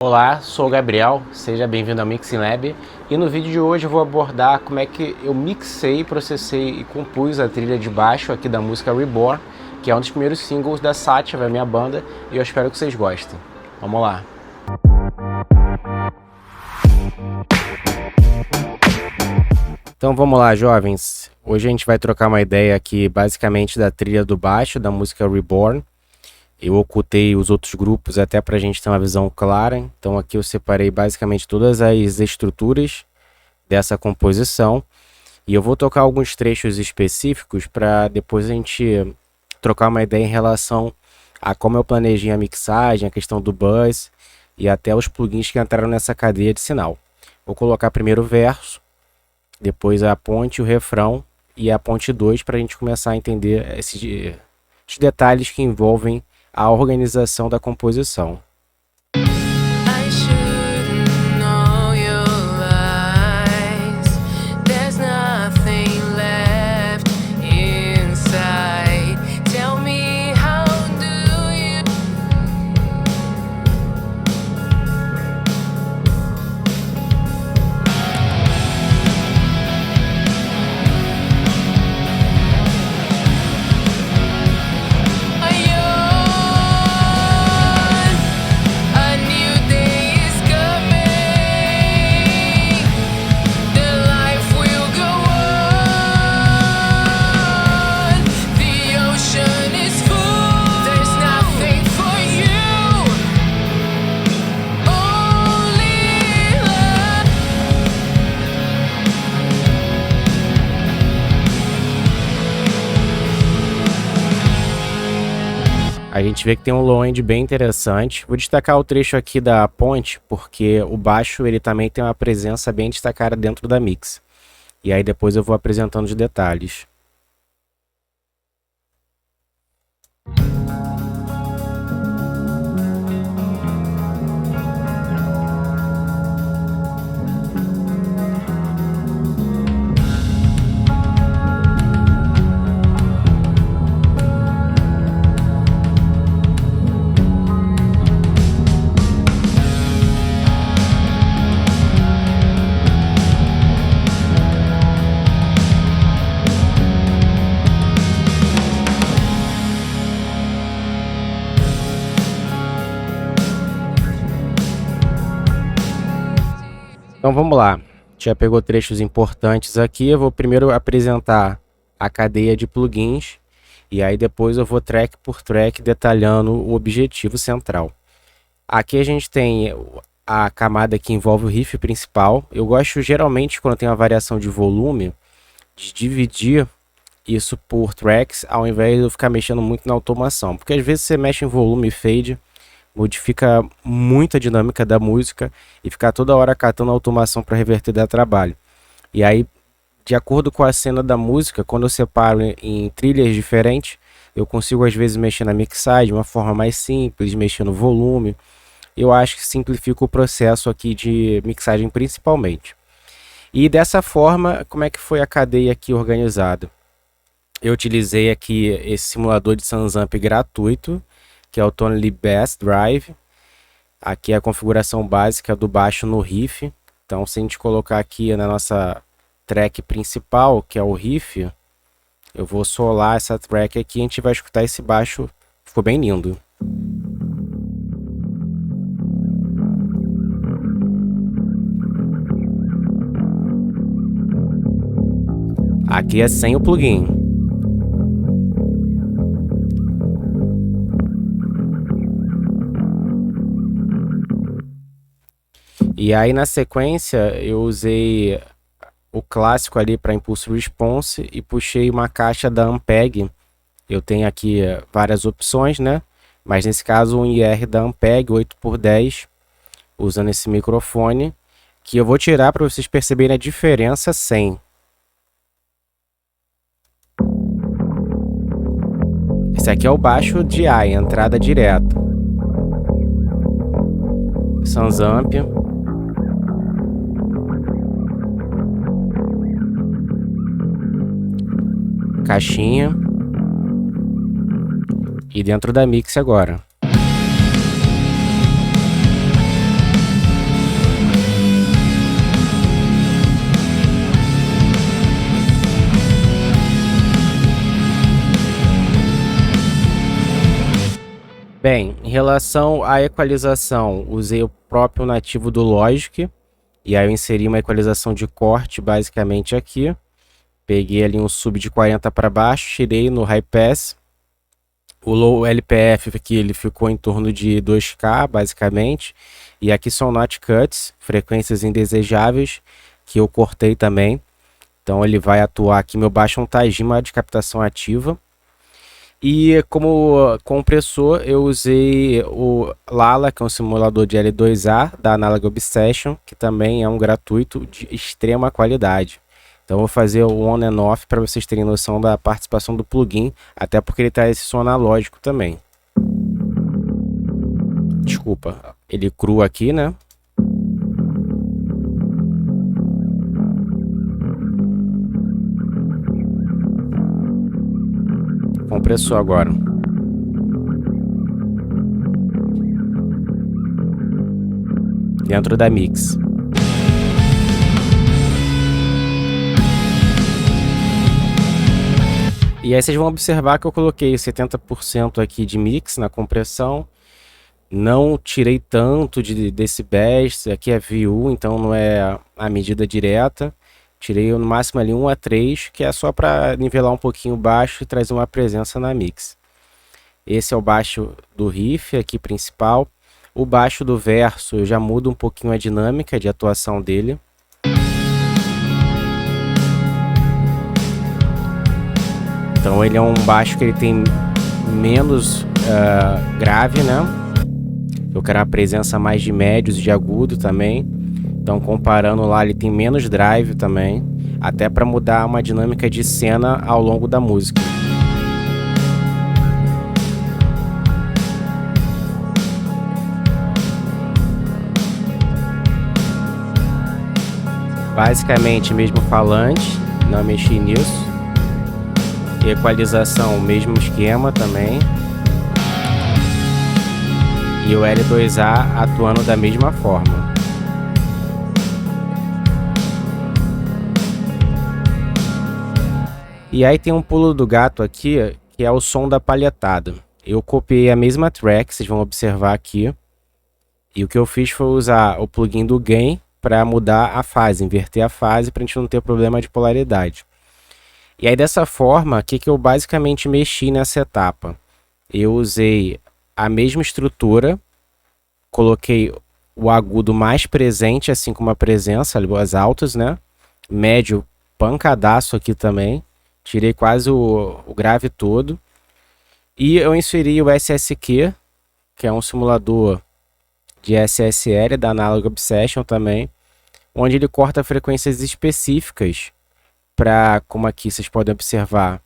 Olá, sou o Gabriel, seja bem-vindo ao Mixing Lab e no vídeo de hoje eu vou abordar como é que eu mixei, processei e compus a trilha de baixo aqui da música Reborn, que é um dos primeiros singles da Sativa, minha banda, e eu espero que vocês gostem. Vamos lá! Então vamos lá, jovens. Hoje a gente vai trocar uma ideia aqui basicamente da trilha do baixo da música Reborn. Eu ocultei os outros grupos até para a gente ter uma visão clara. Então aqui eu separei basicamente todas as estruturas dessa composição. E eu vou tocar alguns trechos específicos para depois a gente trocar uma ideia em relação a como eu planejei a mixagem, a questão do buzz e até os plugins que entraram nessa cadeia de sinal. Vou colocar primeiro o verso, depois a ponte, o refrão e a ponte 2 para a gente começar a entender esses detalhes que envolvem a organização da composição. A gente vê que tem um low end bem interessante. Vou destacar o trecho aqui da ponte, porque o baixo ele também tem uma presença bem destacada dentro da mix. E aí depois eu vou apresentando os detalhes. Então vamos lá, já pegou trechos importantes aqui, eu vou primeiro apresentar a cadeia de plugins e aí depois eu vou track por track detalhando o objetivo central. Aqui a gente tem a camada que envolve o riff principal. Eu gosto geralmente quando tem uma variação de volume de dividir isso por tracks ao invés de eu ficar mexendo muito na automação, porque às vezes você mexe em volume e fade, modifica muito a dinâmica da música e ficar toda hora catando a automação para reverter dá trabalho. E aí, de acordo com a cena da música, quando eu separo em trilhas diferentes, eu consigo às vezes mexer na mixagem de uma forma mais simples, mexer no volume. Eu acho que simplifica o processo aqui de mixagem principalmente. E dessa forma, como é que foi a cadeia aqui organizada? Eu utilizei aqui esse simulador de Sansamp gratuito, que é o Tonally Bass Drive. Aqui é a configuração básica do baixo no riff. Então, se a gente colocar aqui na nossa track principal, que é o riff, eu vou solar essa track aqui e a gente vai escutar esse baixo. Ficou bem lindo. Aqui é sem o plugin. E aí na sequência eu usei o clássico ali para impulso response e puxei uma caixa da Ampeg. Eu tenho aqui várias opções, né? Mas nesse caso um IR da Ampeg 8x10, usando esse microfone, que eu vou tirar para vocês perceberem a diferença sem. Esse aqui é o baixo de A, entrada direta. Sansamp. Caixinha. E dentro da mix agora. Bem, em relação à equalização, usei o próprio nativo do Logic, e aí eu inseri uma equalização de corte basicamente aqui. Peguei ali um sub de 40 para baixo, tirei no High Pass. O Low LPF aqui ele ficou em torno de 2K basicamente. E aqui são Not Cuts, frequências indesejáveis, que eu cortei também. Então ele vai atuar aqui, meu baixo é um Tajima de captação ativa. E como compressor eu usei o Lala, que é um simulador de L2A da Analog Obsession, que também é um gratuito de extrema qualidade. Então vou fazer o on and off para vocês terem noção da participação do plugin, até porque ele traz esse som analógico também. Desculpa, ele cru aqui, né? Compressor agora. Dentro da mix. E aí vocês vão observar que eu coloquei 70% aqui de mix na compressão. Não tirei tanto de decibéis, aqui é VU, então não é a medida direta. Tirei no máximo ali 1 a 3, que é só para nivelar um pouquinho o baixo e trazer uma presença na mix. Esse é o baixo do riff aqui principal. O baixo do verso eu já mudo um pouquinho a dinâmica de atuação dele. Então ele é um baixo que ele tem menos grave, né? Eu quero a presença mais de médios e de agudo também. Então comparando lá ele tem menos drive também, até para mudar uma dinâmica de cena ao longo da música. Basicamente mesmo falante, não mexi nisso. Equalização, mesmo esquema também. E o L2A atuando da mesma forma. E aí tem um pulo do gato aqui, que é o som da palhetada. Eu copiei a mesma track, vocês vão observar aqui. E o que eu fiz foi usar o plugin do Gain para mudar a fase, inverter a fase para a gente não ter problema de polaridade. E aí dessa forma, o que eu basicamente mexi nessa etapa? Eu usei a mesma estrutura, coloquei o agudo mais presente, assim como a presença, as altas, né? Médio, pancadaço aqui também. Tirei quase o grave todo. E eu inseri o SSQ, que é um simulador de SSL da Analog Obsession também, onde ele corta frequências específicas para, como aqui vocês podem observar,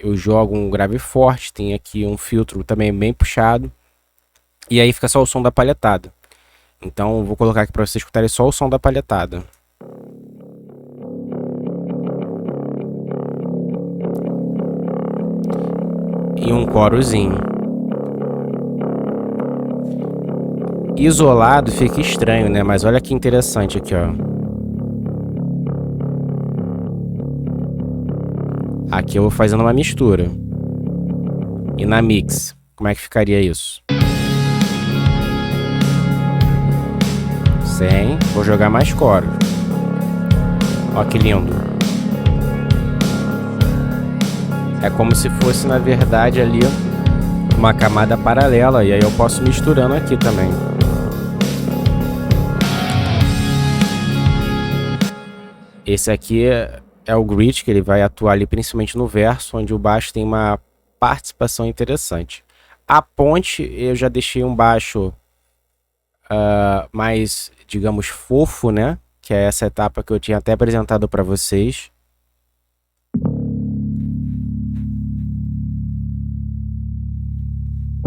eu jogo um grave forte, tem aqui um filtro também bem puxado, e aí fica só o som da palhetada. Então vou colocar aqui para vocês escutarem só o som da palhetada. E um corozinho. Isolado fica estranho, né? Mas olha que interessante aqui, ó. Aqui eu vou fazendo uma mistura. E na mix, como é que ficaria isso? Sem, vou jogar mais coro. Ó que lindo. É como se fosse, na verdade, ali uma camada paralela. E aí eu posso misturando aqui também. Esse aqui é o Grit, que ele vai atuar ali principalmente no verso, onde o baixo tem uma participação interessante. A ponte, eu já deixei um baixo mais, digamos, fofo, né? Que é essa etapa que eu tinha até apresentado para vocês.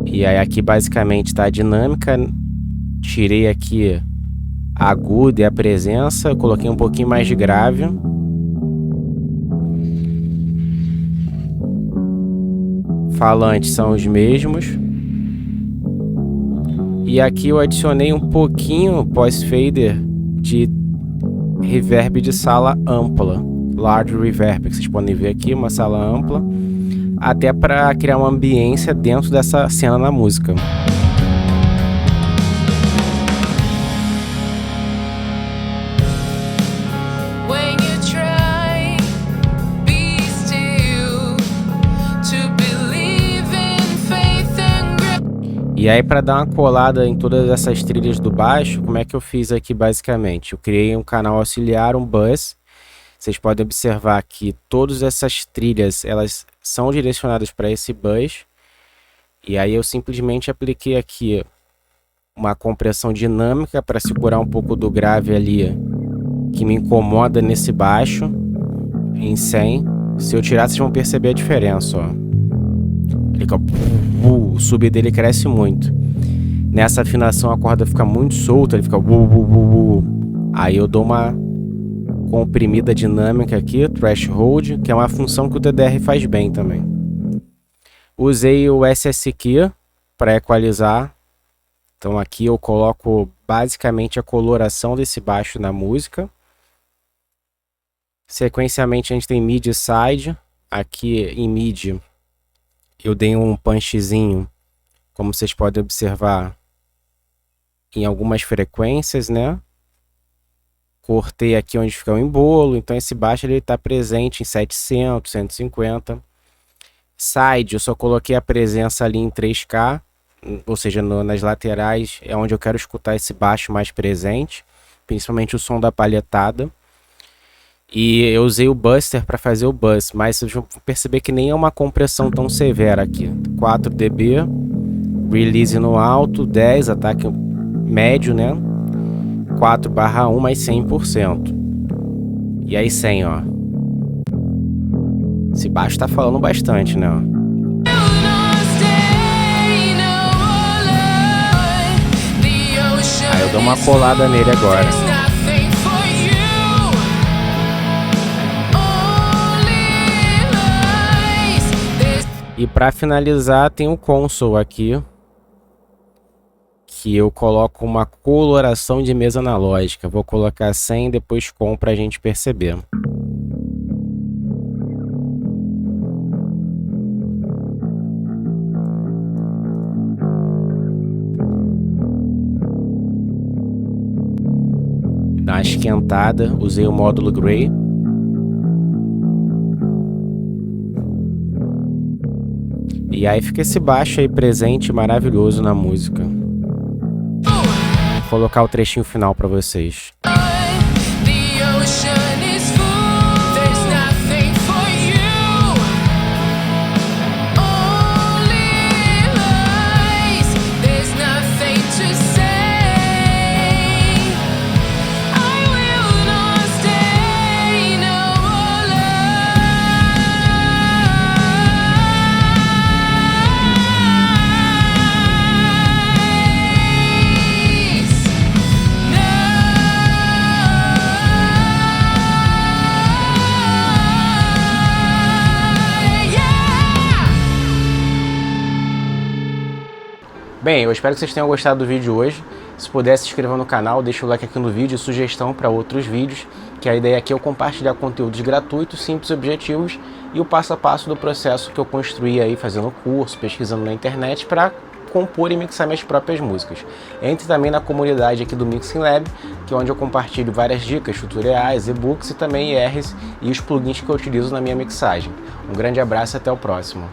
E aí aqui basicamente está a dinâmica. Tirei aqui a aguda e a presença, coloquei um pouquinho mais de grave. Falantes são os mesmos. E aqui eu adicionei um pouquinho pós-fader de reverb de sala ampla. Large reverb, que vocês podem ver aqui, uma sala ampla. até para criar uma ambiência dentro dessa cena na música. E aí, para dar uma colada em todas essas trilhas do baixo, como é que eu fiz aqui basicamente? Eu criei um canal auxiliar, um bus. Vocês podem observar que todas essas trilhas, elas são direcionadas para esse bus. E aí eu simplesmente apliquei aqui uma compressão dinâmica para segurar um pouco do grave ali, que me incomoda nesse baixo, em 100. Se eu tirar, vocês vão perceber a diferença, ó. O sub dele cresce muito. Nessa afinação a corda fica muito solta, ele fica aí eu dou uma comprimida dinâmica aqui, threshold, que é uma função que o DDR faz bem também. Usei o SSQ para equalizar. Então aqui eu coloco basicamente a coloração desse baixo na música. Sequencialmente a gente tem mid e side. Aqui em mid eu dei um punchzinho, como vocês podem observar, em algumas frequências, né? Cortei aqui onde fica o embolo, então esse baixo ele está presente em 700, 150. Side, eu só coloquei a presença ali em 3K, ou seja, nas laterais é onde eu quero escutar esse baixo mais presente, principalmente o som da palhetada. E eu usei o Buster para fazer o buzz, mas vocês vão perceber que nem é uma compressão tão severa aqui. 4 dB, release no alto, 10, ataque médio, né? 4/1 mais 100%. E aí 100, ó. Esse baixo tá falando bastante, né? Aí eu dou uma colada nele agora. E para finalizar tem o console aqui, que eu coloco uma coloração de mesa analógica. Vou colocar 100, depois com para a gente perceber. Dá uma esquentada, usei o módulo Gray. E aí fica esse baixo aí presente, maravilhoso na música. Vou colocar o trechinho final para vocês. Bem, eu espero que vocês tenham gostado do vídeo hoje. Se puder, se inscreva no canal, deixa o like aqui no vídeo e sugestão para outros vídeos, que a ideia aqui é eu compartilhar conteúdos gratuitos, simples e objetivos e o passo a passo do processo que eu construí aí fazendo curso, pesquisando na internet para compor e mixar minhas próprias músicas. Entre também na comunidade aqui do Mixing Lab, que é onde eu compartilho várias dicas, tutoriais, e-books e também IRs e os plugins que eu utilizo na minha mixagem. Um grande abraço e até o próximo.